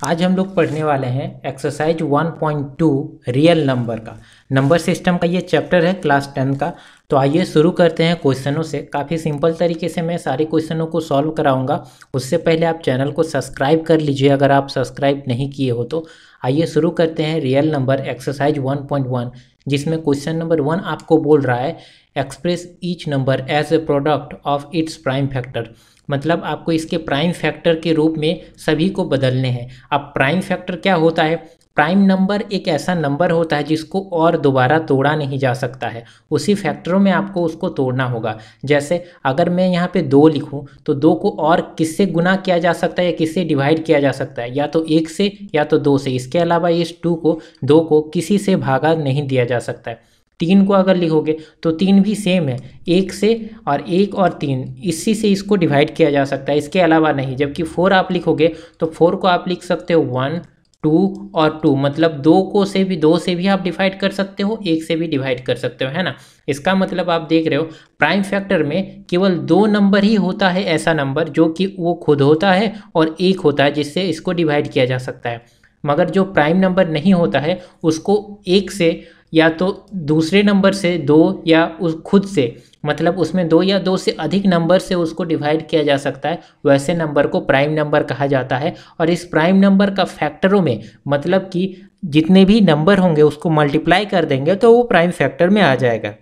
आज हम लोग पढ़ने वाले हैं एक्सरसाइज 1.2 रियल नंबर का। नंबर सिस्टम का ये चैप्टर है क्लास 10 का। तो आइए शुरू करते हैं क्वेश्चनों से। काफ़ी सिंपल तरीके से मैं सारे क्वेश्चनों को सॉल्व कराऊंगा। उससे पहले आप चैनल को सब्सक्राइब कर लीजिए अगर आप सब्सक्राइब नहीं किए हो तो। आइए शुरू करते हैं रियल नंबर एक्सरसाइज 1.1, जिसमें क्वेश्चन नंबर 1 आपको बोल रहा है express each number as a product of its prime factor. मतलब आपको इसके प्राइम फैक्टर के रूप में सभी को बदलने हैं। अब प्राइम फैक्टर क्या होता है? प्राइम नंबर एक ऐसा नंबर होता है जिसको और दोबारा तोड़ा नहीं जा सकता है, उसी फैक्टरों में आपको उसको तोड़ना होगा। जैसे अगर मैं यहाँ पे 2 लिखूँ तो 2 को और किससे गुना किया जा सकता है या किससे डिवाइड किया जा सकता है? या तो 1 से या तो 2 से। इसके अलावा इस 2 को किसी से भागा नहीं दिया जा सकता है। 3 को अगर लिखोगे तो 3 भी सेम है, 1 से और 1 और 3 इसी से इसको डिवाइड किया जा सकता है, इसके अलावा नहीं। जबकि 4 आप लिखोगे तो 4 को आप लिख सकते हो 1, 2 और 2, मतलब 2 से भी आप डिवाइड कर सकते हो, 1 से भी डिवाइड कर सकते हो, है ना। इसका मतलब आप देख रहे हो प्राइम फैक्टर में केवल 2 नंबर ही होता है, ऐसा नंबर जो कि वो खुद होता है और 1 होता है जिससे इसको डिवाइड किया जा सकता है। मगर जो प्राइम नंबर नहीं होता है उसको 1 से या तो दूसरे नंबर से 2 या उस खुद से, मतलब उसमें 2 या 2 से अधिक नंबर से उसको डिवाइड किया जा सकता है, वैसे नंबर को प्राइम नंबर कहा जाता है। और इस प्राइम नंबर का फैक्टरों में मतलब कि जितने भी नंबर होंगे उसको मल्टीप्लाई कर देंगे तो वो प्राइम फैक्टर में आ जाएगा।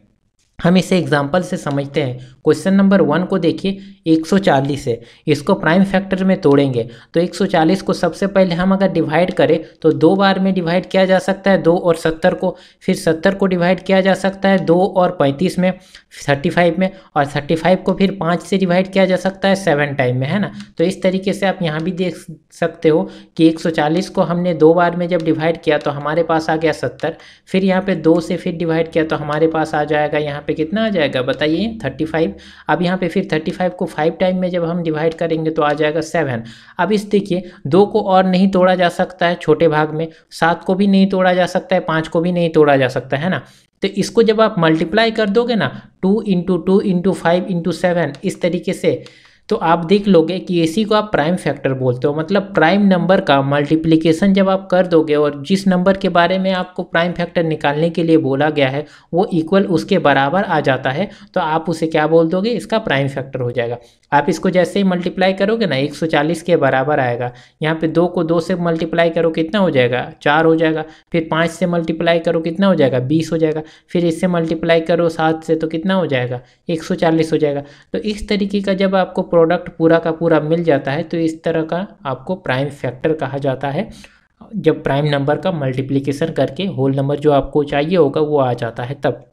हम इसे एग्जाम्पल से समझते हैं। क्वेश्चन नंबर 1 को देखिए, 140 है, इसको प्राइम फैक्टर में तोड़ेंगे तो 140 को सबसे पहले हम अगर डिवाइड करें तो 2 बार में डिवाइड किया जा सकता है, 2 और 70 को। फिर 70 को डिवाइड किया जा सकता है 2 और 35 में, 35 में, और 35 को फिर 5 से डिवाइड किया जा सकता है 7 टाइम में, है ना। तो इस तरीके से आप यहाँ भी देख सकते हो कि 140 को हमने 2 बार में जब डिवाइड किया तो हमारे पास आ गया 70। फिर यहाँ पे 2 से फिर डिवाइड किया तो हमारे पास आ जाएगा यहाँ पे कितना आ जाएगा बताइए, 35। अब यहाँ पे फिर 35 को 5 टाइम में जब हम डिवाइड करेंगे तो आ जाएगा 7। अब इस देखिए 2 को और नहीं तोड़ा जा सकता है छोटे भाग में, 7 को भी नहीं तोड़ा जा सकता है, 5 को भी नहीं तोड़ा जा सकता है ना। तो इसको जब आप मल्टीप्लाई कर दोगे ना 2 इंटू 2 इंटू 5 इंटू 7 इस तरीके से, तो आप देख लोगे कि इसी को आप प्राइम फैक्टर बोलते हो। मतलब प्राइम नंबर का मल्टीप्लिकेशन जब आप कर दोगे और जिस नंबर के बारे में आपको प्राइम फैक्टर निकालने के लिए बोला गया है वो इक्वल उसके बराबर आ जाता है तो आप उसे क्या बोल दोगे, इसका प्राइम फैक्टर हो जाएगा। आप इसको जैसे ही मल्टीप्लाई करोगे ना 140 के बराबर आएगा। यहाँ पे 2 को 2 से मल्टीप्लाई करो कितना हो जाएगा, 4 हो जाएगा। फिर 5 से मल्टीप्लाई करो कितना हो जाएगा, 20 हो जाएगा। फिर इससे मल्टीप्लाई करो 7 से तो कितना हो जाएगा, 140 हो जाएगा। तो इस तरीके का जब आपको प्रोडक्ट पूरा का पूरा मिल जाता है तो इस तरह का आपको प्राइम फैक्टर कहा जाता है। जब प्राइम नंबर का मल्टीप्लिकेशन करके होल नंबर जो आपको चाहिए होगा वो आ जाता है तब।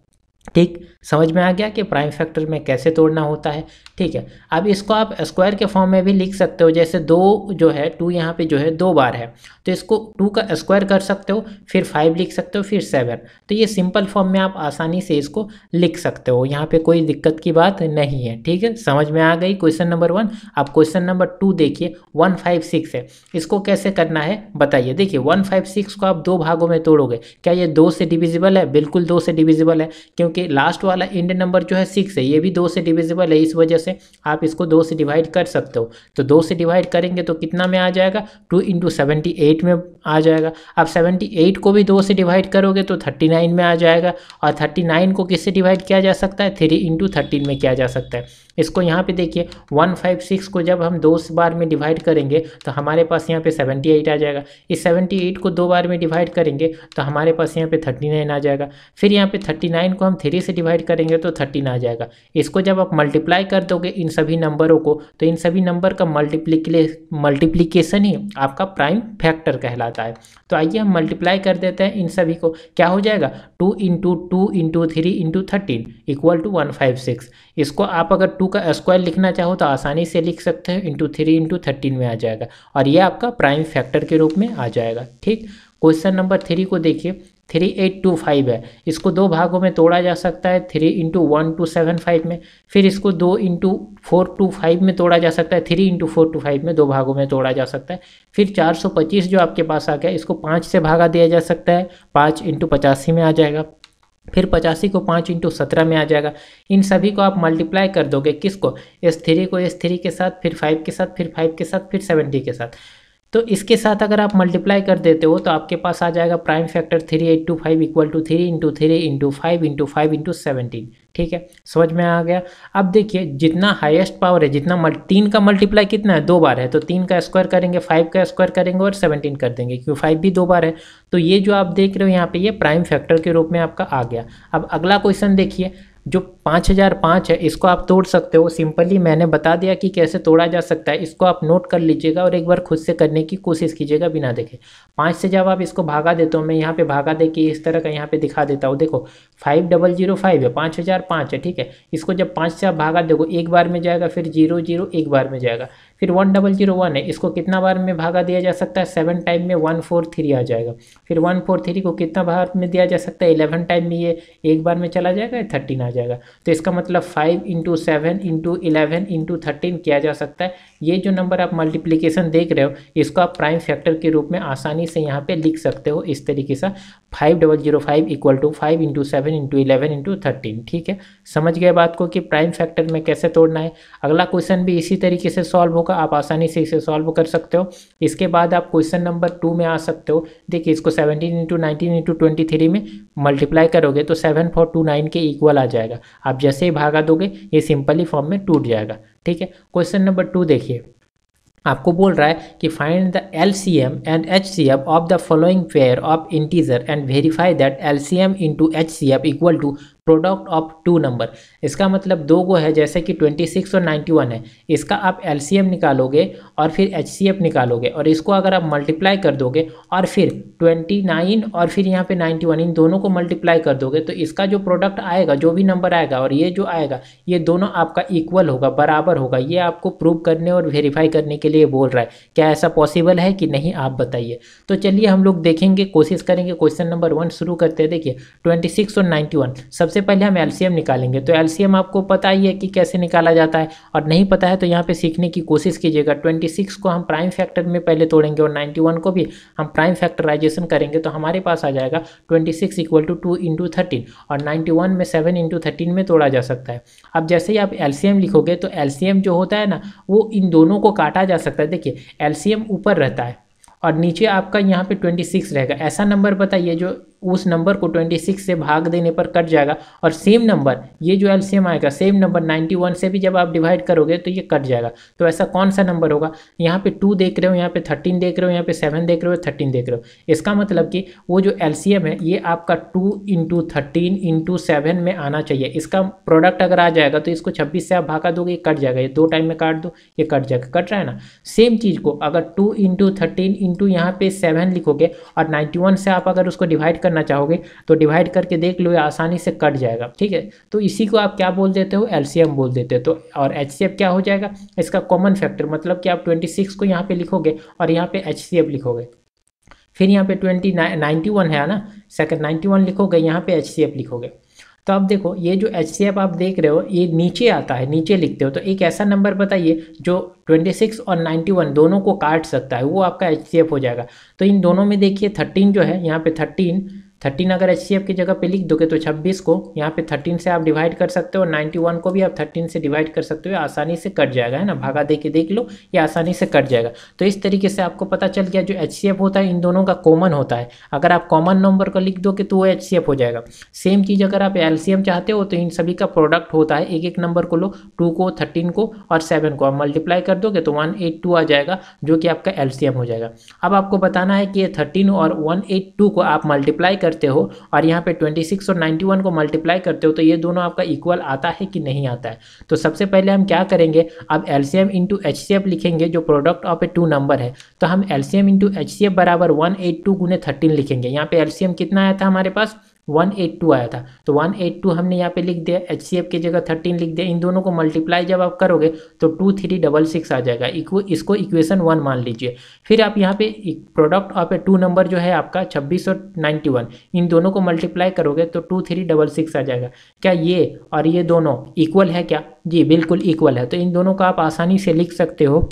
ठीक, समझ में आ गया कि प्राइम फैक्टर में कैसे तोड़ना होता है। ठीक है, अब इसको आप स्क्वायर के फॉर्म में भी लिख सकते हो। जैसे 2 जो है 2 यहाँ पे जो है 2 बार है तो इसको 2 का स्क्वायर कर सकते हो, फिर 5 लिख सकते हो, फिर 7। तो ये सिंपल फॉर्म में आप आसानी से इसको लिख सकते हो, यहाँ पे कोई दिक्कत की बात नहीं है। ठीक है, समझ में आ गई क्वेश्चन नंबर 1। आप क्वेश्चन नंबर 2 देखिए, 156 है, इसको कैसे करना है बताइए। देखिए 156 को आप 2 भागों में तोड़ोगे, क्या ये 2 से डिविजिबल है? बिल्कुल 2 से डिविजिबल है, क्योंकि लास्ट वाला इंड नंबर जो है 6 है, ये भी 2 से डिविजिबल है, इस वजह से आप इसको 2 से डिवाइड कर सकते हो। तो 2 से डिवाइड करेंगे तो कितना में आ जाएगा, 2 इंटू 78 में आ जाएगा। अब 78 को भी 2 से डिवाइड करोगे तो 39 में आ जाएगा। और 39 को किससे डिवाइड किया जा सकता है, 3 इंटू 13 में किया जा सकता है। इसको यहाँ पे देखिए 156 को जब हम 2 बार में डिवाइड करेंगे तो हमारे पास यहाँ पे 78 आ जाएगा। इस 78 को 2 बार में डिवाइड करेंगे तो हमारे पास यहाँ पे 39 आ जाएगा। फिर यहाँ पे 39 को हम 3 से डिवाइड करेंगे तो 13 आ जाएगा। इसको जब आप मल्टीप्लाई कर दोगे इन सभी नंबरों को तो इन सभी नंबर का मल्टीप्लिकेशन ही आपका प्राइम फैक्टर कहलाता है। तो आइए हम मल्टीप्लाई कर देते हैं इन सभी को। क्या हो जाएगा, 2 into 2 into 3 into 13 equal to 156। इसको आप अगर 2 का स्क्वायर लिखना चाहो तो आसानी से लिख सकते हैं, इंटू 3 इंटू 13 में आ जाएगा और ये आपका प्राइम फैक्टर के रूप में आ जाएगा। ठीक, क्वेश्चन नंबर 3 को देखिए, 3825 है, इसको 2 भागों में तोड़ा जा सकता है, 3 इंटू 1275 में। फिर इसको 2 इंटू 425 में तोड़ा जा सकता है, 3 इंटू 425 में 2 भागों में तोड़ा जा सकता है। फिर 425 जो आपके पास आ गया इसको 5 से भागा दिया जा सकता है, 5 इंटू 85 में आ जाएगा। फिर 85 को 5 इंटू 17 में आ जाएगा। इन सभी को आप मल्टीप्लाई कर दोगे, किसको, S3 को S3 के साथ, फिर 5 के साथ, फिर 5 के साथ, फिर 70 के साथ। तो इसके साथ अगर आप मल्टीप्लाई कर देते हो तो आपके पास आ जाएगा prime factor 3825 equal to 3 into 3 into 5 into 5 into 17। ठीक है, समझ में आ गया। अब देखिए जितना हाईएस्ट पावर है, जितना 3 का मल्टीप्लाई कितना है, 2 बार है, तो 3 का स्क्वायर करेंगे, 5 का स्क्वायर करेंगे और 17 कर देंगे, क्योंकि 5 भी 2 बार है। तो ये जो आप देख रहे हो यहाँ पे, ये प्राइम फैक्टर के रूप में आपका आ गया। अब अगला क्वेश्चन देखिए, जो 5005 है इसको आप तोड़ सकते हो। सिंपली मैंने बता दिया कि कैसे तोड़ा जा सकता है, इसको आप नोट कर लीजिएगा और एक बार खुद से करने की कोशिश कीजिएगा बिना देखे। 5 से जब आप इसको भागा देते हो, मैं यहाँ पे भागा दे के इस तरह का यहाँ पे दिखा देता हूँ। देखो 5005 है, 5005 है, ठीक है। इसको जब 5 से आप भागा देखो, एक बार में जाएगा, फिर 00 एक बार में जाएगा, फिर 1001 है, इसको कितना बार में भागा दिया जा सकता है, 7 टाइम में 143 आ जाएगा। फिर 143 को कितना बार में दिया जा सकता है, 11 टाइम में ये एक बार में चला जाएगा, 13 आ जाएगा। तो इसका मतलब 5 इंटू 7 इंटू 11 इंटू 13 किया जा सकता है। ये जो नंबर आप मल्टीप्लिकेशन देख रहे हो, इसको आप प्राइम फैक्टर के रूप में आसानी से यहाँ पे लिख सकते हो इस तरीके से, 5005 equal to 5 into 7 into 11 into 13। ठीक है, समझ गए बात को कि प्राइम फैक्टर में कैसे तोड़ना है। अगला क्वेश्चन भी इसी तरीके से सॉल्व होगा, आप आसानी से इसे सॉल्व कर सकते हो। इसके बाद आप क्वेश्चन नंबर 2 में आ सकते हो। देखिए इसको 17 इंटू 19 इंटू 23 में मल्टीप्लाई करोगे तो 7429 के इक्वल आ जाएगा। आप जैसे ही भागा दोगे ये सिंपली फॉर्म में टूट जाएगा। ठीक है, क्वेश्चन नंबर 2 देखिए, आपको बोल रहा है कि find the LCM and HCF of the following pair of integer and verify that LCM into HCF equal to product of 2 number. इसका मतलब 2 गो है, जैसे कि 26 और 91 है, इसका आप एलसीएम निकालोगे और फिर एचसीएफ निकालोगे, और इसको अगर आप मल्टीप्लाई कर दोगे और फिर 29 और फिर यहाँ पे 91, इन दोनों को मल्टीप्लाई कर दोगे तो इसका जो प्रोडक्ट आएगा, जो भी नंबर आएगा और ये जो आएगा, ये दोनों आपका इक्वल होगा, बराबर होगा। ये आपको प्रूव करने और वेरीफाई करने के लिए बोल रहा है। क्या ऐसा पॉसिबल है कि नहीं, आप बताइए। तो चलिए हम लोग देखेंगे, कोशिश करेंगे। क्वेश्चन नंबर 1 शुरू करते हैं। देखिए 26 और 91, सबसे पहले हम एलसीएम निकालेंगे। तो एलसीएम आपको पता ही है कि कैसे निकाला जाता है, और नहीं पता है तो यहाँ पे सीखने की कोशिश कीजिएगा। 26 को हम प्राइम फैक्टर में पहले तोड़ेंगे और 91 को भी हम प्राइम फैक्टराइजेशन करेंगे, तो हमारे पास आ जाएगा 26 इक्वल टू 2 इंटू 13, और 91 में 7 इंटू 13 में तोड़ा जा सकता है। अब जैसे ही आप एलसीएम लिखोगे तो एलसीएम जो होता है ना, वो इन दोनों को काटा जा सकता है। देखिए एलसीएम ऊपर रहता है और नीचे आपका यहाँ पे 26 रहेगा। ऐसा नंबर बताइए जो उस नंबर को 26 से भाग देने पर कट जाएगा, और सेम नंबर, ये जो एलसीएम आएगा, सेम नंबर 91 से भी जब आप डिवाइड करोगे तो ये कट जाएगा। तो ऐसा कौन सा नंबर होगा? यहाँ पे 2 देख रहे हो, यहाँ पे 13 देख रहे हो, यहाँ पे 7 देख रहे हो, 13 देख रहे हो। इसका मतलब कि वो जो एलसीएम है ये आपका 2 इंटू 13 इंटू 7 में आना चाहिए। इसका प्रोडक्ट अगर आ जाएगा तो इसको 26 से आप भागा दोगे, ये कट जाएगा। ये 2 टाइम में काट दो, ये कट जाएगा। कट रहा है ना। सेम चीज़ को अगर 2 इंटू 13 इंटू यहाँ पे 7 लिखोगे और 91 से आप अगर उसको डिवाइड करना चाहोगे तो डिवाइड करके देख लो, ये आसानी से कट जाएगा। ठीक है, तो इसी को आप क्या बोल देते हो? एलसीएम बोल देते हो। तो और एचसीएफ क्या हो जाएगा? इसका कॉमन फैक्टर, मतलब कि आप 26 को यहाँ पे लिखोगे और यहाँ पे एचसीएफ लिखोगे, फिर यहाँ पे 91 है ना, सेकंड 91 लिखोगे, यहाँ पे एचसीएफ लिखोगे। तो अब देखो ये जो एचसीएफ आप देख रहे हो ये नीचे आता है, नीचे लिखते हो। तो एक ऐसा नंबर बताइए जो 26 और 91 दोनों को काट सकता है, वो आपका एचसीएफ हो जाएगा। तो इन दोनों में देखिए 13 जो है, यहाँ पे 13 अगर एचसीएफ की जगह पे लिख दोगे तो 26 को यहाँ पे 13 से आप डिवाइड कर सकते हो, 91 को भी आप 13 से डिवाइड कर सकते हो, आसानी से कट जाएगा, है ना। भागा दे के देख लो, ये आसानी से कट जाएगा। तो इस तरीके से आपको पता चल गया जो एचसीएफ होता है इन दोनों का कॉमन होता है। अगर आप कॉमन नंबर को लिख दोगे तो वो एचसीएफ हो जाएगा। सेम चीज़ अगर आप एलसीएम चाहते हो तो इन सभी का प्रोडक्ट होता है। एक एक नंबर को लो, 2 को, 13 को और 7 को आप मल्टीप्लाई कर दोगे तो 182 आ जाएगा, जो कि आपका एलसीएम हो जाएगा। अब आपको बताना है कि ये 13 और 182 को आप मल्टीप्लाई करते हो और यहाँ पे 26 और 91 को मल्टीप्लाई करते हो तो ये दोनों आपका इक्वल आता है कि नहीं आता है। तो सबसे पहले हम क्या करेंगे, अब एलसीएम इंटू एचसीएफ लिखेंगे जो प्रोडक्ट ऑफ ए 2 नंबर है। तो हम एलसीएम इंटू एचसीएफ बराबर 182 गुने 13 लिखेंगे। यहाँ पे एलसीएम कितना आया था हमारे पास? 182 आया था। तो 182 हमने यहाँ पे लिख दिया, एचसीएफ की जगह 13 लिख दिया। इन दोनों को मल्टीप्लाई जब आप करोगे तो 2366 आ जाएगा। इसको इक्वेशन 1 मान लीजिए। फिर आप यहाँ पे प्रोडक्ट ऑफ ए 2 नंबर जो है आपका 26 और 91, इन दोनों को मल्टीप्लाई करोगे तो 2366 आ जाएगा। क्या ये और ये दोनों इक्वल है क्या? जी बिल्कुल इक्वल है। तो इन दोनों को आप आसानी से लिख सकते हो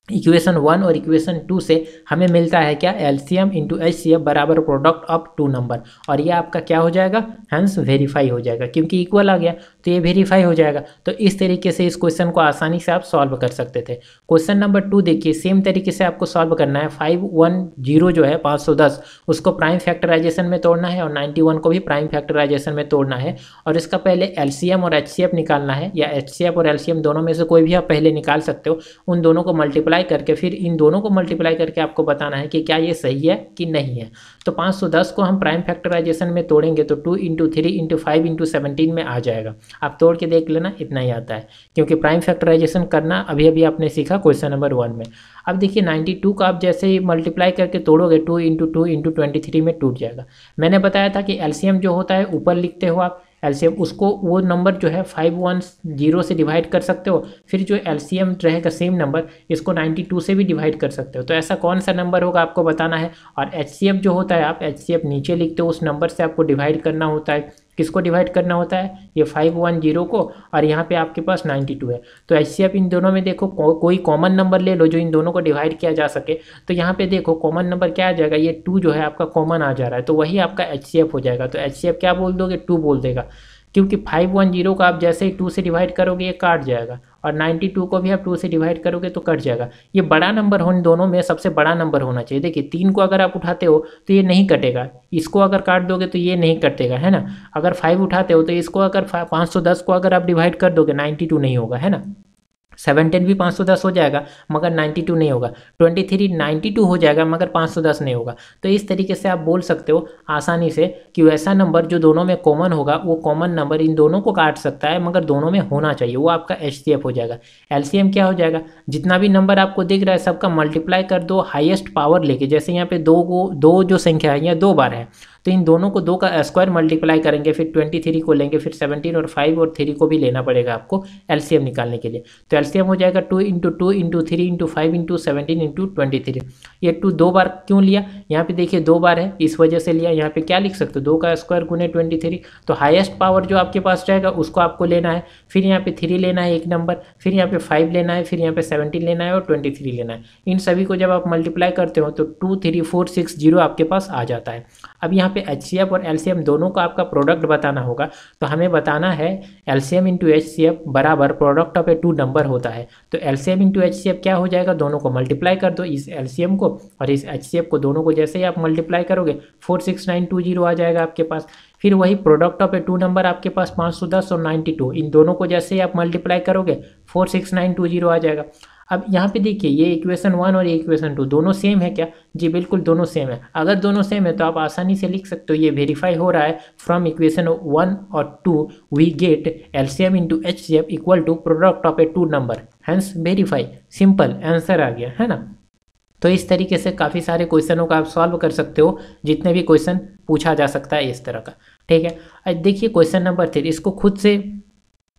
इक्वेशन 1 और इक्वेशन 2 से हमें मिलता है क्या, एलसीएम इंटू एचसीएफ बराबर प्रोडक्ट ऑफ टू नंबर, और ये आपका क्या हो जाएगा, हैंस वेरीफाई हो जाएगा, क्योंकि इक्वल आ गया तो ये वेरीफाई हो जाएगा। तो इस तरीके से इस क्वेश्चन को आसानी से आप सॉल्व कर सकते थे। क्वेश्चन नंबर 2 देखिए, सेम तरीके से आपको सॉल्व करना है। 510 जो है 510 उसको प्राइम फैक्टराइजेशन में तोड़ना है और 91 को भी प्राइम फैक्टराइजेशन में तोड़ना है, और इसका पहले एलसीएम और एचसीएफ निकालना है, या एचसीएफ और एलसीएम दोनों में से कोई भी आप पहले निकाल सकते हो। उन दोनों को मल्टीप्लाई करके फिर इन दोनों को मल्टीप्लाई करके आपको बताना है कि क्या ये सही है कि नहीं है। तो 510 को हम प्राइम फैक्टराइजेशन में तोड़ेंगे तो 2 इंटू 3 इंटू 5 इंटू 17 में आ जाएगा। आप तोड़ के देख लेना, इतना ही आता है, क्योंकि प्राइम फैक्टराइजेशन करना अभी अभी आपने सीखा क्वेश्चन नंबर 1 में। अब देखिए 92 को आप जैसे ही मल्टीप्लाई करके तोड़ोगे 2 इंटू 2 इंटू 23 में टूट जाएगा। मैंने बताया था कि एलसीएम जो होता है ऊपर लिखते हो आप एलसीएम, उसको वो नंबर जो है 510 से डिवाइड कर सकते हो, फिर जो एलसीएम रहेगा सेम नंबर इसको 92 से भी डिवाइड कर सकते हो। तो ऐसा कौन सा नंबर होगा आपको बताना है। और एचसीएफ जो होता है आप एचसीएफ नीचे लिखते हो, उस नंबर से आपको डिवाइड करना होता है। किसको डिवाइड करना होता है, ये 510 को, और यहाँ पे आपके पास 92 है। तो एचसीएफ इन दोनों में देखो कोई कॉमन नंबर ले लो जो इन दोनों को डिवाइड किया जा सके। तो यहाँ पे देखो कॉमन नंबर क्या आ जाएगा, ये 2 जो है आपका कॉमन आ जा रहा है, तो वही आपका एचसीएफ हो जाएगा। तो एचसीएफ क्या बोल दोगे, 2 बोल देगा, क्योंकि 510 को आप जैसे ही 2 से डिवाइड करोगे ये काट जाएगा, और 92 को भी आप 2 से डिवाइड करोगे तो कट जाएगा। ये बड़ा नंबर हो, इन दोनों में सबसे बड़ा नंबर होना चाहिए। देखिए 3 को अगर आप उठाते हो तो ये नहीं कटेगा, इसको अगर काट दोगे तो ये नहीं कटेगा, है ना। अगर 5 उठाते हो तो इसको अगर 510 को अगर आप डिवाइड कर दोगे 92 नहीं होगा, है ना। 17 भी 510 हो जाएगा मगर 92 नहीं होगा, 23 92 हो जाएगा मगर 510 नहीं होगा। तो इस तरीके से आप बोल सकते हो आसानी से कि वैसा नंबर जो दोनों में कॉमन होगा वो कॉमन नंबर इन दोनों को काट सकता है मगर दोनों में होना चाहिए, वो आपका एचसीएफ हो जाएगा। एलसीएम क्या हो जाएगा, जितना भी नंबर आपको दिख रहा है सबका मल्टीप्लाई कर दो हाईएस्ट पावर लेके। जैसे यहाँ पे दो जो संख्या है यहाँ 2 बार है, तो इन दोनों को 2 का स्क्वायर मल्टीप्लाई करेंगे, फिर 23 को लेंगे, फिर 17 और 5 और 3 को भी लेना पड़ेगा आपको एलसीएम निकालने के लिए। तो एलसीएम हो जाएगा 2 into 2 into 3 into 5 into 17 into 23। ये 2 2 बार क्यों लिया, यहाँ पे देखिए 2 बार है इस वजह से लिया। यहाँ पे क्या लिख सकते हो, 2 का स्क्वायर गुने 23। तो हाईएस्ट पावर जो आपके पास रहेगा उसको आपको लेना है, फिर यहाँ पे 3 लेना है एक नंबर, फिर यहाँ पे 5 लेना है, फिर यहाँ पे 17 लेना है और 23 लेना है। इन सभी को जब आप मल्टीप्लाई करते हो तो 23460 आपके पास आ जाता है। अब यहाँ पे एचसीएफ और एलसीएम दोनों का आपका प्रोडक्ट बताना होगा, तो हमें बताना है एलसीएम इंटू एचसीएफ बराबर प्रोडक्ट ऑफ ए 2 नंबर होता है। तो एलसीएम इंटू एचसीएफ क्या हो जाएगा, दोनों को मल्टीप्लाई कर दो, इस एलसीएम को और इस एचसीएफ को, दोनों को जैसे ही आप मल्टीप्लाई करोगे 46920 आ जाएगा आपके पास। फिर वही प्रोडक्ट ऑफ ए 2 नंबर आपके पास 510 और 92, इन दोनों को जैसे ही आप मल्टीप्लाई करोगे 46920 आ जाएगा। अब यहाँ पे देखिए ये इक्वेशन 1 और ये इक्वेशन 2 दोनों सेम है क्या, जी बिल्कुल दोनों सेम है। अगर दोनों सेम है तो आप आसानी से लिख सकते हो ये वेरीफाई हो रहा है फ्रॉम इक्वेशन 1 और 2 we get LCM into HCF equal to product of a 2 number, hence verify, simple answer आ गया, है ना। तो इस तरीके से काफ़ी सारे क्वेश्चनों का आप सॉल्व कर सकते हो, जितने भी क्वेश्चन पूछा जा सकता है इस तरह का, ठीक है। अब देखिए क्वेश्चन नंबर 3, इसको खुद से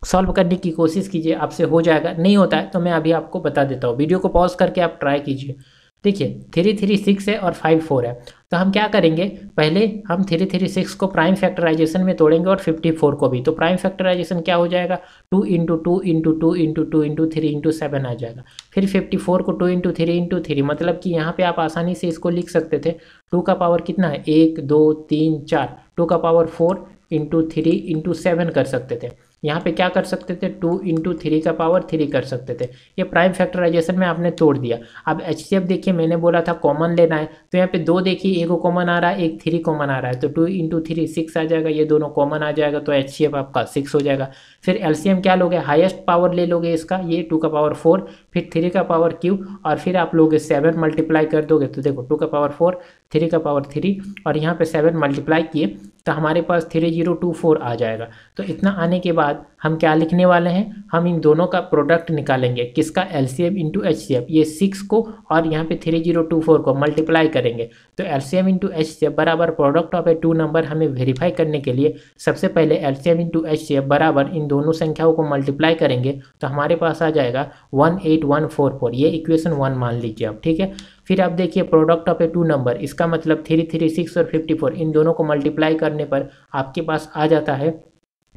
सॉल्व करने की कोशिश कीजिए, आपसे हो जाएगा, नहीं होता है तो मैं अभी आपको बता देता हूँ। वीडियो को पॉज करके आप ट्राई कीजिए। देखिए 336 है और 54 है, तो हम क्या करेंगे, पहले हम 336 को प्राइम फैक्टराइजेशन में तोड़ेंगे और 54 को भी। तो प्राइम फैक्टराइजेशन क्या हो जाएगा, 2 into 2 into 2 into 2 into 3 into 7 आ जाएगा। फिर 54 को 2 इंटू 3 इंटू 3, मतलब कि यहाँ पे आप आसानी से इसको लिख सकते थे 2 का पावर कितना है 1 2 3 4, 2 का पावर 4 इंटू 3 इंटू 7 कर सकते थे। यहाँ पे क्या कर सकते थे 2 इंटू 3 का पावर 3 कर सकते थे। ये प्राइम फैक्टराइजेशन में आपने तोड़ दिया। अब एचसीएफ देखिए मैंने बोला था कॉमन लेना है, तो यहाँ पे 2 देखिए, एक कॉमन आ रहा है, एक 3 कॉमन आ रहा है, तो 2 इंटू 3 6 आ जाएगा, ये दोनों कॉमन आ जाएगा, तो एचसीएफ आपका 6 हो जाएगा। फिर एलसीएम क्या लोगे, हाईएस्ट पावर ले लोगे इसका, ये 2 का पावर 4, फिर 3 का पावर क्यू, और फिर आप लोगे 7 मल्टीप्लाई कर दोगे, तो देखो 2 का पावर 4, 3 का पावर 3 और यहाँ पे 7 मल्टीप्लाई किए तो हमारे पास 3024 आ जाएगा। तो इतना आने के बाद हम क्या लिखने वाले हैं, हम इन दोनों का प्रोडक्ट निकालेंगे, किसका, एलसीएम इंटू एचसीएफ। ये 6 को और यहाँ पे 3024 को मल्टीप्लाई करेंगे, तो एलसीएम इंटू एचसीएफ बराबर प्रोडक्ट ऑफ ए 2 नंबर हमें वेरीफाई करने के लिए सबसे पहले एलसीएम इंटू एचसीएफ बराबर इन दोनों संख्याओं को मल्टीप्लाई करेंगे, तो हमारे पास आ जाएगा 18144। ये इक्वेशन 1 मान लीजिए आप, ठीक है। फिर आप देखिए प्रोडक्ट ऑफ ए 2 नंबर, इसका मतलब 336 और 54, इन दोनों को मल्टीप्लाई करने पर आपके पास आ जाता है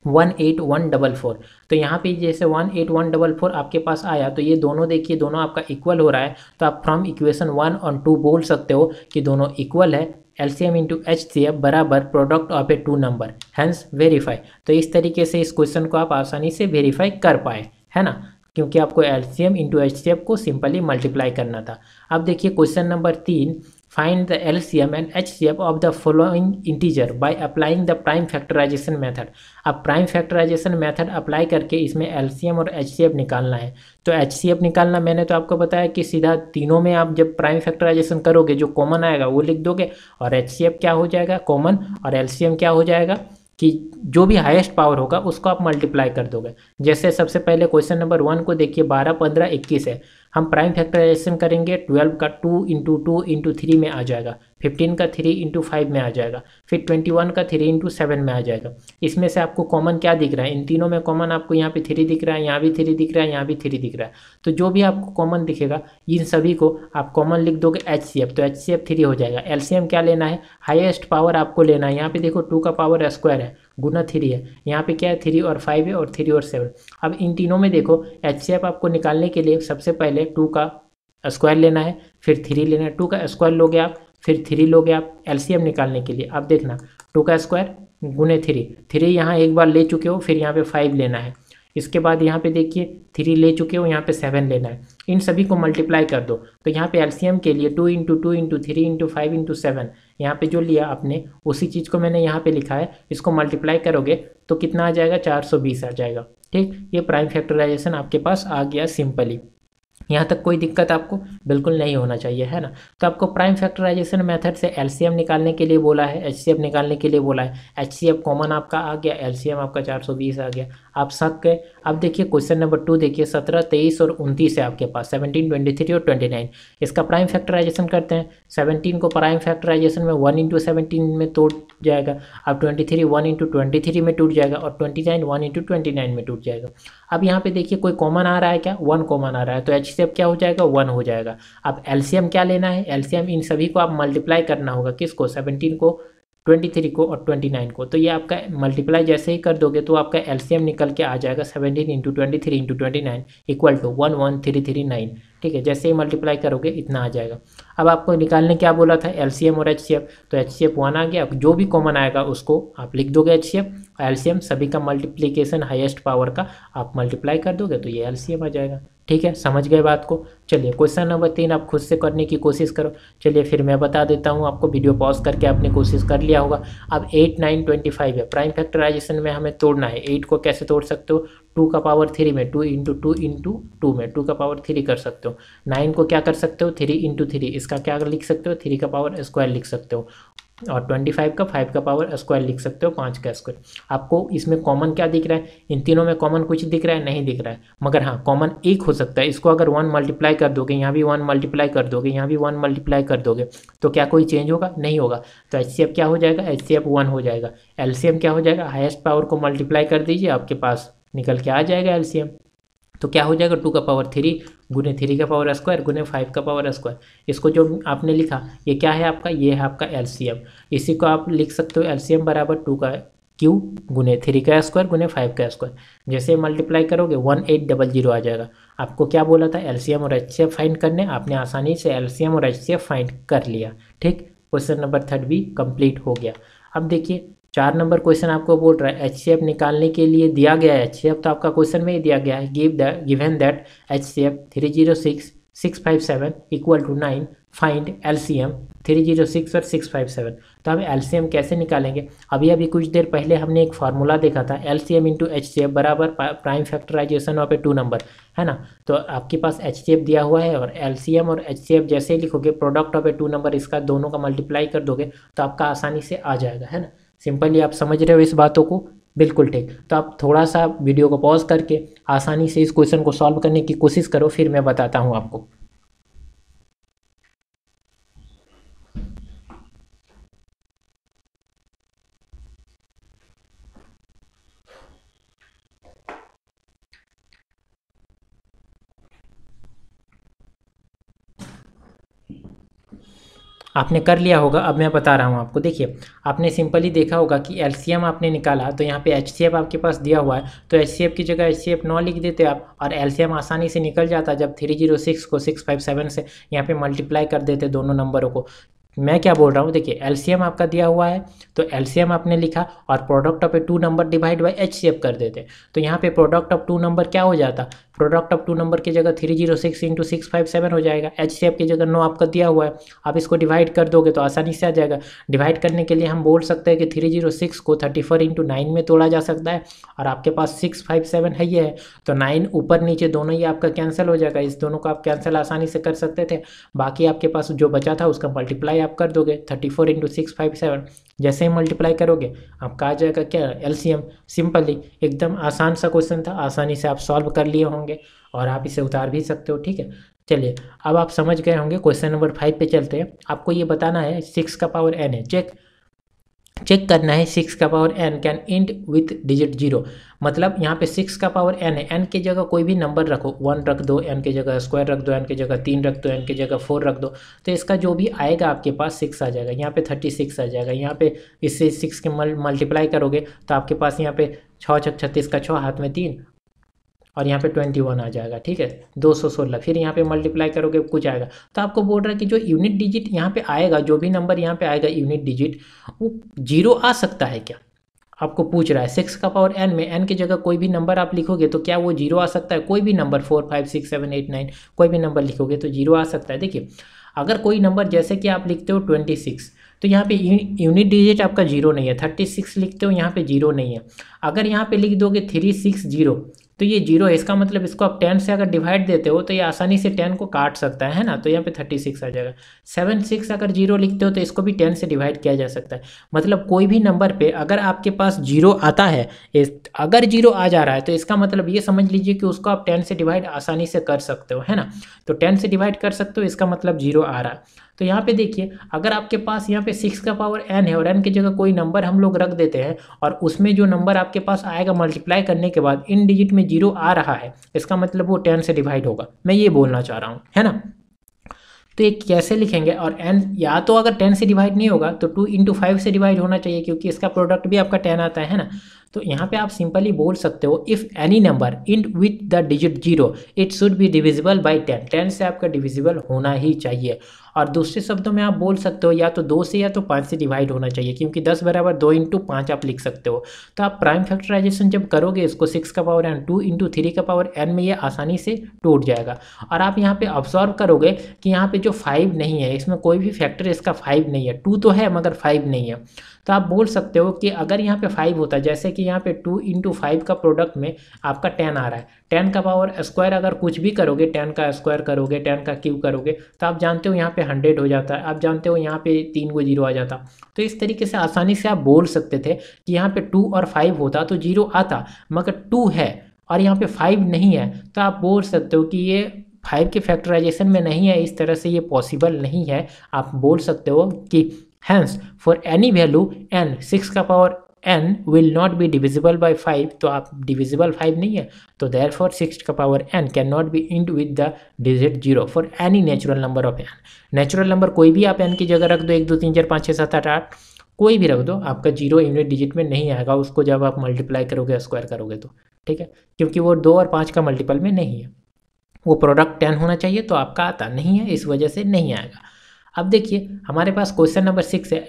18144। तो यहाँ पे जैसे 18144 आपके पास आया तो ये दोनों देखिए दोनों आपका इक्वल हो रहा है, तो आप फ्रॉम इक्वेशन 1 और 2 बोल सकते हो कि दोनों इक्वल है। एलसीएम इंटू एचसीएफ बराबर product of a two number, hence verify. तो इस तरीके से इस क्वेश्चन को आप आसानी से वेरीफाई कर पाए, है ना, क्योंकि आपको एलसीएम इंटू एचसीएफ को सिंपली मल्टीप्लाई करना था। अब देखिए question number 3, find the LCM and HCF of the following integer by applying the prime factorisation method. अब प्राइम फैक्टराइजेशन मेथड अप्लाई करके इसमें एलसीएम और एचसीएफ निकालना है। तो एचसीएफ निकालना मैंने तो आपको बताया कि सीधा तीनों में आप जब प्राइम फैक्टराइजेशन करोगे जो कॉमन आएगा वो लिख दोगे, और एचसीएफ क्या हो जाएगा कॉमन, और एलसीएम क्या हो जाएगा कि जो भी हाईएस्ट पावर होगा उसको आप मल्टीप्लाई कर दोगे। जैसे सबसे पहले क्वेश्चन नंबर 1 को देखिए, 12 15 21 है, हम प्राइम फैक्टराइजेशन करेंगे 12 का 2 इंटू 2 इंटू 3 में आ जाएगा, 15 का 3 इंटू 5 में आ जाएगा, फिर 21 का 3 इंटू 7 में आ जाएगा। इसमें से आपको कॉमन क्या दिख रहा है, इन तीनों में कॉमन आपको यहाँ पे 3 दिख रहा है, यहाँ भी 3 दिख रहा है, यहाँ भी 3 दिख रहा है। तो जो भी आपको कॉमन दिखेगा इन सभी को आप कॉमन लिख दोगे एचसीएफ, तो एचसीएफ 3 हो जाएगा। एलसीएम क्या लेना है, हाईएस्ट पावर आपको लेना है। यहाँ पे देखो 2 का पावर स्क्वायर है गुना 3 है, यहाँ पे क्या है 3 और 5 है, और 3 और 7। अब इन तीनों में देखो एचसीएफ आपको निकालने के लिए सबसे पहले 2 का स्क्वायर लेना है, फिर 3 लेना है, 2 का स्क्वायर लोगे आप, फिर 3 लोगे आप एलसीएम निकालने के लिए। अब देखना 2 का स्क्वायर गुने 3, 3 यहाँ एक बार ले चुके हो, फिर यहाँ पे 5 लेना है, इसके बाद यहाँ पे देखिए 3 ले चुके हो, यहाँ पे 7 लेना है। इन सभी को मल्टीप्लाई कर दो, तो यहाँ पे एलसीएम के लिए 2 इंटू 2 इंटू 3 इंटू 5 इंटू 7, यहाँ पे जो लिया आपने उसी चीज़ को मैंने यहाँ पे लिखा है, इसको मल्टीप्लाई करोगे तो कितना आ जाएगा 420 आ जाएगा। ठीक, ये प्राइम फैक्टराइजेशन आपके पास आ गया सिंपली। यहाँ तक कोई दिक्कत आपको बिल्कुल नहीं होना चाहिए, है ना। तो आपको प्राइम फैक्टराइजेशन मेथड से एलसीएम निकालने के लिए बोला है, एचसीएफ निकालने के लिए बोला है। एचसीएफ कॉमन आपका आ गया, एलसीएम आपका 420 आ गया, आप सक गए। अब देखिए क्वेश्चन नंबर 2 देखिए, 17 23 और 29 है आपके पास, 17 23 और 29। इसका प्राइम फैक्टराइजेशन करते हैं। 17 को प्राइम फैक्टराइजेशन में 1 इंटू 17 में टूट जाएगा, अब 23 1 इंटू 23 में टूट जाएगा, और 29 1 इंटू 29 में टूट जाएगा। अब यहाँ पे देखिए कोई कॉमन आ रहा है क्या, 1 कॉमन आ रहा है, तो एचसीएफ क्या हो जाएगा 1 हो जाएगा। अब एलसीएम क्या लेना है, एलसीएम इन सभी को आप मल्टीप्लाई करना होगा, किसको 17 को 23 को और 29 को। तो ये आपका मल्टीप्लाई जैसे ही कर दोगे तो आपका एलसीएम निकल के आ जाएगा 17 इंटू 23 इंटू 29 इक्वल टू 11339। ठीक है, जैसे ही मल्टीप्लाई करोगे इतना आ जाएगा। अब आपको निकालने क्या बोला था एलसीएम और एचसीएफ, तो एचसीएफ 1 आ गया, जो भी कॉमन आएगा उसको आप लिख दोगे एचसीएफ, एलसीएम सभी का मल्टीप्लीकेशन हाईएस्ट पावर का आप मल्टीप्लाई कर दोगे तो ये एलसीएम आ जाएगा। ठीक है, समझ गए बात को। चलिए क्वेश्चन नंबर 3 आप खुद से करने की कोशिश करो। चलिए फिर मैं बता देता हूँ आपको, वीडियो पॉज करके आपने कोशिश कर लिया होगा। अब 8 9 25 है, प्राइम फैक्टराइजेशन में हमें तोड़ना है। 8 को कैसे तोड़ सकते हो, 2 का पावर 3 में 2 इंटू 2 इंटू 2 में 2 का पावर 3 कर सकते हो। 9 को क्या कर सकते हो 3 इंटू 3, इसका क्या लिख सकते हो 3 का पावर स्क्वायर लिख सकते हो, और 25 का 5 का पावर स्क्वायर लिख सकते हो, 5 का स्क्वायर। आपको इसमें कॉमन क्या दिख रहा है, इन तीनों में कॉमन कुछ दिख रहा है नहीं दिख रहा है, मगर हाँ कॉमन एक हो सकता है। इसको अगर 1 मल्टीप्लाई कर दोगे, यहाँ भी 1 मल्टीप्लाई कर दोगे, यहाँ भी 1 मल्टीप्लाई कर दोगे, तो क्या कोई चेंज होगा, नहीं होगा। तो एचसीएफ क्या हो जाएगा, एचसीएफ 1 हो जाएगा। एलसीएम क्या हो जाएगा, हाईएस्ट पावर को मल्टीप्लाई कर दीजिए, आपके पास निकल के आ जाएगा एलसीएम। तो क्या हो जाएगा 2 का पावर 3 गुने 3 का पावर स्क्वायर गुने 5 का पावर स्क्वायर। इसको जो आपने लिखा ये क्या है आपका, ये है आपका एलसीएम। इसी को आप लिख सकते हो एलसीएम बराबर 2 का क्यू गुने 3 का स्क्वायर गुने 5 का स्क्वायर। जैसे मल्टीप्लाई करोगे 1800 आ जाएगा। आपको क्या बोला था एलसीएम और एचसीएफ फाइंड करने, आपने आसानी से एलसीएम और एचसीएफ फाइंड कर लिया। ठीक, क्वेश्चन नंबर 3 भी कंप्लीट हो गया। अब देखिए 4 नंबर क्वेश्चन आपको बोल रहा है एचसीएफ निकालने के लिए दिया गया है। एचसीएफ तो आपका क्वेश्चन में ही दिया गया है, given that HCF 306 657 equal to 9, find LCM 306 और 657। तो हम एलसीएम कैसे निकालेंगे, अभी कुछ देर पहले हमने एक फार्मूला देखा था, एलसीएम इंटू एचसीएफ बराबर prime factorisation of a two number, है ना। तो आपके पास एचसीएफ दिया हुआ है, और एलसीएम और एचसीएफ जैसे ही लिखोगे product of a two number, इसका दोनों का मल्टीप्लाई कर दोगे तो आपका आसानी से आ जाएगा, है ना। सिंपली आप समझ रहे हो इस बातों को, बिल्कुल ठीक। तो आप थोड़ा सा वीडियो को पॉज करके आसानी से इस क्वेश्चन को सॉल्व करने की कोशिश करो, फिर मैं बताता हूँ आपको। आपने कर लिया होगा। अब मैं बता रहा हूँ आपको। देखिए, आपने सिंपली देखा होगा कि एलसीएम आपने निकाला तो यहाँ पे एचसीएफ आपके पास दिया हुआ है, तो एचसीएफ की जगह एचसीएफ 9 लिख देते आप और एलसीएम आसानी से निकल जाता जब 306 को 657 से यहाँ पे मल्टीप्लाई कर देते दोनों नंबरों को। मैं क्या बोल रहा हूँ, देखिए एलसीएम आपका दिया हुआ है तो एलसीएम आपने लिखा और product of a two number divide by HCF कर देते, तो यहाँ पे प्रोडक्ट ऑफ टू नंबर क्या हो जाता, प्रोडक्ट ऑफ टू नंबर की जगह 306 इंटू 657 हो जाएगा। एचसीएफ की जगह 9 आपका दिया हुआ है, आप इसको डिवाइड कर दोगे तो आसानी से आ जाएगा। डिवाइड करने के लिए हम बोल सकते हैं कि 306 को 34 इंटू 9 में तोड़ा जा सकता है और आपके पास 657 है ये है, तो 9 ऊपर नीचे दोनों ही आपका कैंसिल हो जाएगा। इस दोनों को आप कैंसिल आसानी से कर सकते थे। बाकी आपके पास जो बचा था उसका मल्टीप्लाई आप कर दोगे 34 इंटू 657। जैसे ही मल्टीप्लाई करोगे आपका आ जाएगा क्या, एलसीएम। सिंपली एकदम आसान सा क्वेश्चन था, आसानी से आप सॉल्व कर लिए होंगे और आप इसे उतार भी सकते हो। ठीक है, चलिए अब आप समझ गए होंगे। क्वेश्चन नंबर 5 पे चलते हैं। आपको ये बताना है 6 का पावर n है, चेक करना है 6 का power n can and with digit 0। मतलब यहाँ पे 6 का पावर n है, n की जगह कोई भी नंबर रखो, 1 रख दो, n की जगह स्क्वायर रख दो, n की जगह 3 रख दो, n की जगह 4 रख दो, तो इसका जो भी आएगा आपके पास 6 आ जाएगा। यहाँ पे 36 आ जाएगा। यहाँ पे इससे 6 के मल्टीप्लाई करोगे तो आपके पास यहाँ पे 6 छक 36 का 6 हाथ में 3 और यहाँ पे 21 आ जाएगा। ठीक है, 216। फिर यहाँ पे मल्टीप्लाई करोगे कुछ आएगा। तो आपको बोल रहा है कि जो यूनिट डिजिट यहाँ पे आएगा, जो भी नंबर यहाँ पे आएगा यूनिट डिजिट, वो 0 आ सकता है क्या, आपको पूछ रहा है। 6 का पावर n में n की जगह कोई भी नंबर आप लिखोगे तो क्या वो 0 आ सकता है। कोई भी नंबर 4 5 6 7 8 9 कोई भी नंबर लिखोगे तो 0 आ सकता है। देखिए, अगर कोई नंबर जैसे कि आप लिखते हो 26, तो यहाँ पे यूनिट डिजिट आपका 0 नहीं है। 36 लिखते हो, यहाँ पे 0 नहीं है। अगर यहाँ पे लिख दोगे 360 तो ये 0 है। इसका मतलब इसको आप 10 से अगर डिवाइड देते हो तो ये आसानी से 10 को काट सकता है ना, तो यहाँ पे 36 आ जाएगा। 7 6 अगर 0 लिखते हो तो इसको भी 10 से डिवाइड किया जा सकता है। मतलब कोई भी नंबर पे अगर आपके पास 0 आता है, अगर 0 आ जा रहा है तो इसका मतलब ये समझ लीजिए कि उसको आप 10 से डिवाइड आसानी से कर सकते हो, है ना। तो 10 से डिवाइड कर सकते हो, इसका मतलब 0 आ रहा है। तो यहाँ पे देखिए, अगर आपके पास यहाँ पे 6 का पावर n है और n की जगह कोई नंबर हम लोग रख देते हैं और उसमें जो नंबर आपके पास आएगा मल्टीप्लाई करने के बाद इन डिजिट में 0 आ रहा है, इसका मतलब वो 10 से डिवाइड होगा। मैं ये बोलना चाह रहा हूँ, है ना। तो ये कैसे लिखेंगे, और n या तो अगर 10 से डिवाइड नहीं होगा तो 2 इंटू 5 से डिवाइड होना चाहिए, क्योंकि इसका प्रोडक्ट भी आपका 10 आता है ना। तो यहाँ पे आप सिंपली बोल सकते हो if any number end with the digit 0 it should be divisible by 10। 10 से आपका डिविजिबल होना ही चाहिए। और दूसरे शब्दों में आप बोल सकते हो या तो 2 से या तो 5 से डिवाइड होना चाहिए, क्योंकि 10 बराबर 2 इंटू 5 आप लिख सकते हो। तो आप प्राइम फैक्टराइजेशन जब करोगे इसको 6 का पावर n 2 इंटू 3 का पावर n में ये आसानी से टूट जाएगा। और आप यहाँ पे ऑब्जर्व करोगे कि यहाँ पे जो 5 नहीं है, इसमें कोई भी फैक्टर इसका 5 नहीं है। 2 तो है मगर 5 नहीं है। तो आप बोल सकते हो कि अगर यहाँ पे 5 होता है, जैसे कि यहाँ पे 2 इंटू 5 का प्रोडक्ट में आपका 10 आ रहा है, 10 का पावर स्क्वायर अगर कुछ भी करोगे, 10 का स्क्वायर करोगे, 10 का क्यूब करोगे, तो आप जानते हो यहाँ पे 100 हो जाता है। आप जानते हो यहाँ पे 3 को 0 आ जाता। तो इस तरीके से आसानी से आप बोल सकते थे कि यहाँ पे 2 और 5 होता तो 0 आता, मगर 2 है और यहाँ पे 5 नहीं है, तो आप बोल सकते हो कि ये 5 के फैक्टराइजेशन में नहीं है, इस तरह से ये पॉसिबल नहीं है। आप बोल सकते हो कि hence for any value n 6 का power n will not be divisible by 5, तो आप divisible 5 नहीं है, तो therefore 6 का power n cannot be end with the digit 0 for any natural number of n। Natural number कोई भी आप n की जगह रख दो, 1 2 3 4 5 6 7 8 8 कोई भी रख दो, आपका 0 यूनिट डिजिट में नहीं आएगा उसको जब आप मल्टीप्लाई करोगे स्क्वायर करोगे तो। ठीक है, क्योंकि वो 2 और 5 का मल्टीपल में नहीं है, वो प्रोडक्ट 10 होना चाहिए, तो आपका आता नहीं है, इस वजह से नहीं आएगा। अब देखिए हमारे पास क्वेश्चन नंबर 6 है,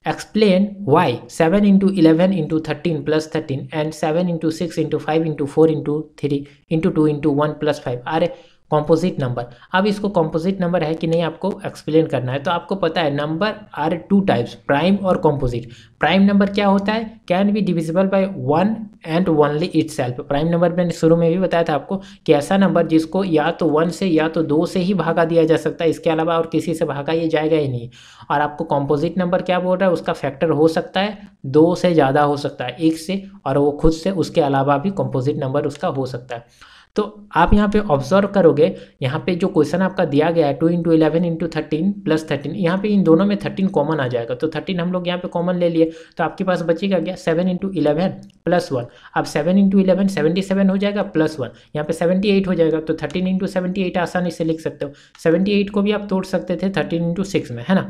explain why 7 into 11 into 13 plus 13 and 7 into 6 into 5 into 4 into 3 into 2 into 1 plus 5 are composite number. अब इसको कॉम्पोजिट नंबर है कि नहीं आपको एक्सप्लेन करना है। तो आपको पता है नंबर आर 2 टाइप्स, प्राइम और कॉम्पोजिट। प्राइम नंबर क्या होता है, can be divisible by 1 and only itself. Prime number मैंने शुरू में भी बताया था आपको कि ऐसा नंबर जिसको या तो 1 से या तो 2 से ही भागा दिया जा सकता है, इसके अलावा और किसी से भागा ये जाएगा ही नहीं। और आपको कॉम्पोजिट नंबर क्या बोल रहा है, उसका फैक्टर हो सकता है 2 से ज़्यादा हो सकता है, 1 से, और वो खुद से उसके अलावा भी कॉम्पोजिट नंबर उसका हो सकता है। तो आप यहाँ पे ऑब्जर्व करोगे, यहाँ पे जो क्वेश्चन आपका दिया गया है 2 इंटू 11 इंटू 13 प्लस 13, यहाँ पे इन दोनों में 13 कॉमन आ जाएगा, तो 13 हम लोग यहाँ पे कॉमन ले लिए, तो आपके पास बचेगा क्या 7 इंटू 11 प्लस 1। अब 7 इंटू 11 77 हो जाएगा प्लस 1, यहाँ पे 78 हो जाएगा, तो 13 इंटू 78 आसानी से लिख सकते हो। 78 को भी आप तोड़ सकते थे 13 इंटू 6 में, है ना।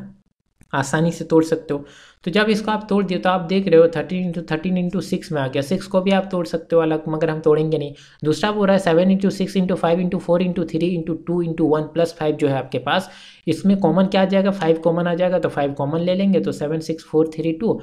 आसानी से तोड़ सकते हो। तो जब इसको आप तोड़ दिए तो आप देख रहे हो 13 × 13 × 6 में आ गया। 6 को भी आप तोड़ सकते हो अलग, मगर हम तोड़ेंगे नहीं। दूसरा बोल रहा है 7 × 6 × 5 × 4 × 3 × 2 × 1 + 5 जो है आपके पास, इसमें कॉमन क्या आ जाएगा, 5 कॉमन आ जाएगा, तो 5 कॉमन ले लेंगे तो 7 6 4 3 2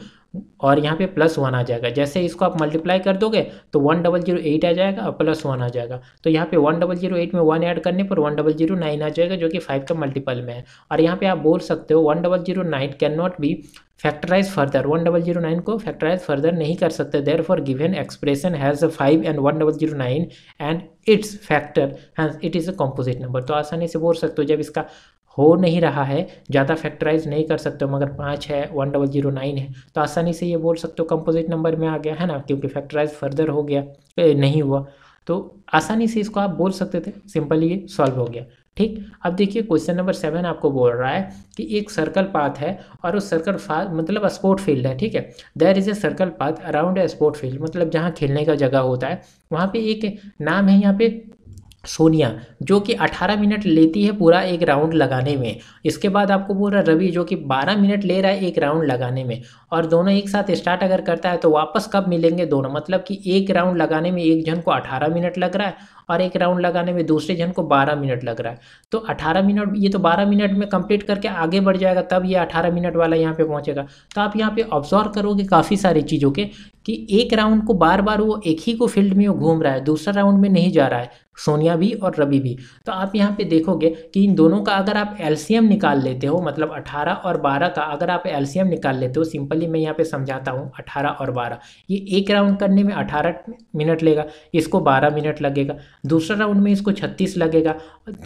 और यहाँ पे +1 आ जाएगा। जैसे इसको आप मल्टीप्लाई कर दोगे तो 1008 आ जाएगा और +1 आ जाएगा। तो यहाँ पे 1008 में 1 ऐड करने पर 1009 आ जाएगा, जो कि 5 का मल्टीपल में है। और यहाँ पे आप बोल सकते हो 1009 can not be factorise further, 1009 को फैक्टराइज फर्दर नहीं कर सकते। Therefore given expression has 5 and 1009 and its factor hence it is a composite number. तो आसानी से बोल सकते हो जब इसका हो नहीं रहा है, ज़्यादा फैक्टराइज नहीं कर सकते हो, मगर 5 है 1009 है, तो आसानी से ये बोल सकते हो कंपोजिट नंबर में आ गया है ना, क्योंकि फैक्टराइज फर्दर हो गया, नहीं हुआ। तो आसानी से इसको आप बोल सकते थे, सिंपली ये सॉल्व हो गया। ठीक, अब देखिए क्वेश्चन नंबर 7 आपको बोल रहा है कि एक सर्कल पाथ है और उस सर्कल पाथ मतलब स्पोर्ट फील्ड है। ठीक है, there is a circle path around a sport field, मतलब जहाँ खेलने का जगह होता है वहाँ पे एक नाम है यहाँ पे सोनिया, जो कि 18 मिनट लेती है पूरा एक राउंड लगाने में। इसके बाद आपको बोल रहा है रवि, जो कि 12 मिनट ले रहा है एक राउंड लगाने में, और दोनों एक साथ स्टार्ट अगर करता है तो वापस कब मिलेंगे दोनों, मतलब कि एक राउंड लगाने में एक जन को 18 मिनट लग रहा है और एक राउंड लगाने में दूसरे जन को 12 मिनट लग रहा है। तो 18 मिनट, ये तो 12 मिनट में कंप्लीट करके आगे बढ़ जाएगा, तब ये 18 मिनट वाला यहाँ पे पहुँचेगा। तो आप यहाँ पे ऑब्जर्व करोगे काफ़ी सारी चीज़ों के कि एक राउंड को बार बार वो एक ही को फील्ड में वो घूम रहा है, दूसरा राउंड में नहीं जा रहा है, सोनिया भी और रवि भी। तो आप यहाँ पे देखोगे कि इन दोनों का अगर आप एलसीएम निकाल लेते हो, मतलब 18 और 12 का अगर आप एलसीएम निकाल लेते हो, सिंपली मैं यहाँ पे समझाता हूँ, 18 और 12, ये एक राउंड करने में 18 मिनट लेगा, इसको 12 मिनट लगेगा, दूसरा राउंड में इसको 36 लगेगा,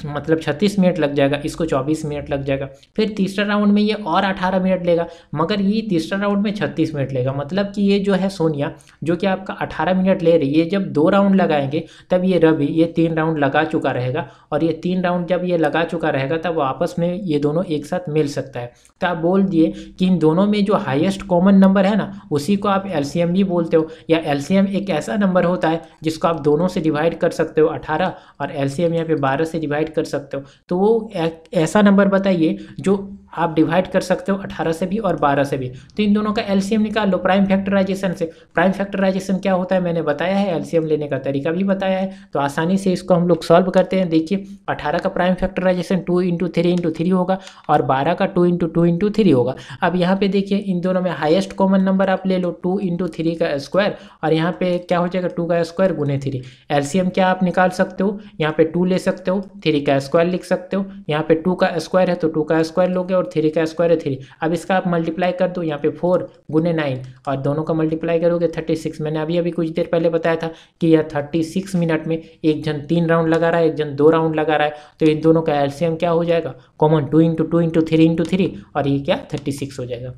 मतलब 36 मिनट लग जाएगा, इसको 24 मिनट लग जाएगा, फिर तीसरा राउंड में ये और 18 मिनट लेगा, मगर ये तीसरा राउंड में 36 मिनट लेगा। मतलब कि ये जो है सोनिया, जो कि आपका 18 मिनट ले रही है, जब 2 राउंड लगाएंगे तब ये रवि ये 3 राउंड लगा चुका रहेगा, और ये 3 राउंड जब ये लगा चुका रहेगा तब आपस में ये दोनों एक साथ मिल सकता है। तो आप बोल दिए कि इन दोनों में जो हाईएस्ट कॉमन नंबर है ना, उसी को आप एलसीएम भी बोलते हो, या एलसीएम एक ऐसा नंबर होता है जिसको आप दोनों से डिवाइड कर सकते हो 18, और एलसीएम यहाँ पे 12 से डिवाइड कर सकते हो। तो वो ऐसा नंबर बताइए जो आप डिवाइड कर सकते हो 18 से भी और 12 से भी। तो इन दोनों का एलसीएम निकाल लो प्राइम फैक्टराइजेशन से। प्राइम फैक्टराइजेशन क्या होता है मैंने बताया है, एलसीएम लेने का तरीका भी बताया है, तो आसानी से इसको हम लोग सॉल्व करते हैं। देखिए 18 का प्राइम फैक्टराइजेशन 2 × 3 × 3 होगा, और 12 का 2 × 2 × 3 होगा। अब यहाँ पे देखिए इन दोनों में हाईएस्ट कॉमन नंबर आप ले लो 2 × 3 का स्क्वायर, और यहाँ पे क्या हो जाएगा 2 का स्क्वायर गुने 3। एलसीएम क्या आप निकाल सकते हो, यहाँ पे 2 ले सकते हो, 3 का स्क्वायर लिख सकते हो, यहाँ पे 2 का स्क्वायर है तो 2 का स्क्वायर लोगे, और 3 का स्क्वायर है 3। अब इसका आप मल्टीप्लाई कर दो, यहाँ पे 4 गुने 9, और दोनों का मल्टीप्लाई करोगे 36। मैंने अभी कुछ देर पहले बताया था कि यह 36 मिनट में एक जन 3 राउंड लगा रहा है, एक जन 2 राउंड लगा रहा है, तो इन दोनों का एलसीएम क्या हो जाएगा कॉमन 2 × 2 × 3 × 3, और ये क्या 36 हो जाएगा।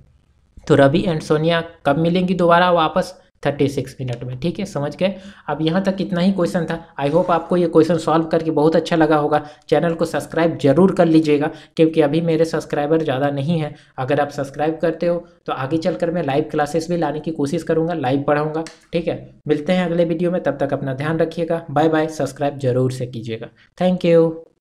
तो रवि एंड सोनिया कब मिलेंगी दोबारा वापस, 36 मिनट में। ठीक है, समझ गए। अब यहाँ तक इतना ही क्वेश्चन था। आई होप आपको ये क्वेश्चन सॉल्व करके बहुत अच्छा लगा होगा। चैनल को सब्सक्राइब जरूर कर लीजिएगा, क्योंकि अभी मेरे सब्सक्राइबर ज़्यादा नहीं है। अगर आप सब्सक्राइब करते हो तो आगे चलकर मैं लाइव क्लासेस भी लाने की कोशिश करूँगा, लाइव पढ़ाऊँगा। ठीक है, मिलते हैं अगले वीडियो में, तब तक अपना ध्यान रखिएगा। बाय बाय, सब्सक्राइब जरूर से कीजिएगा। Thank you.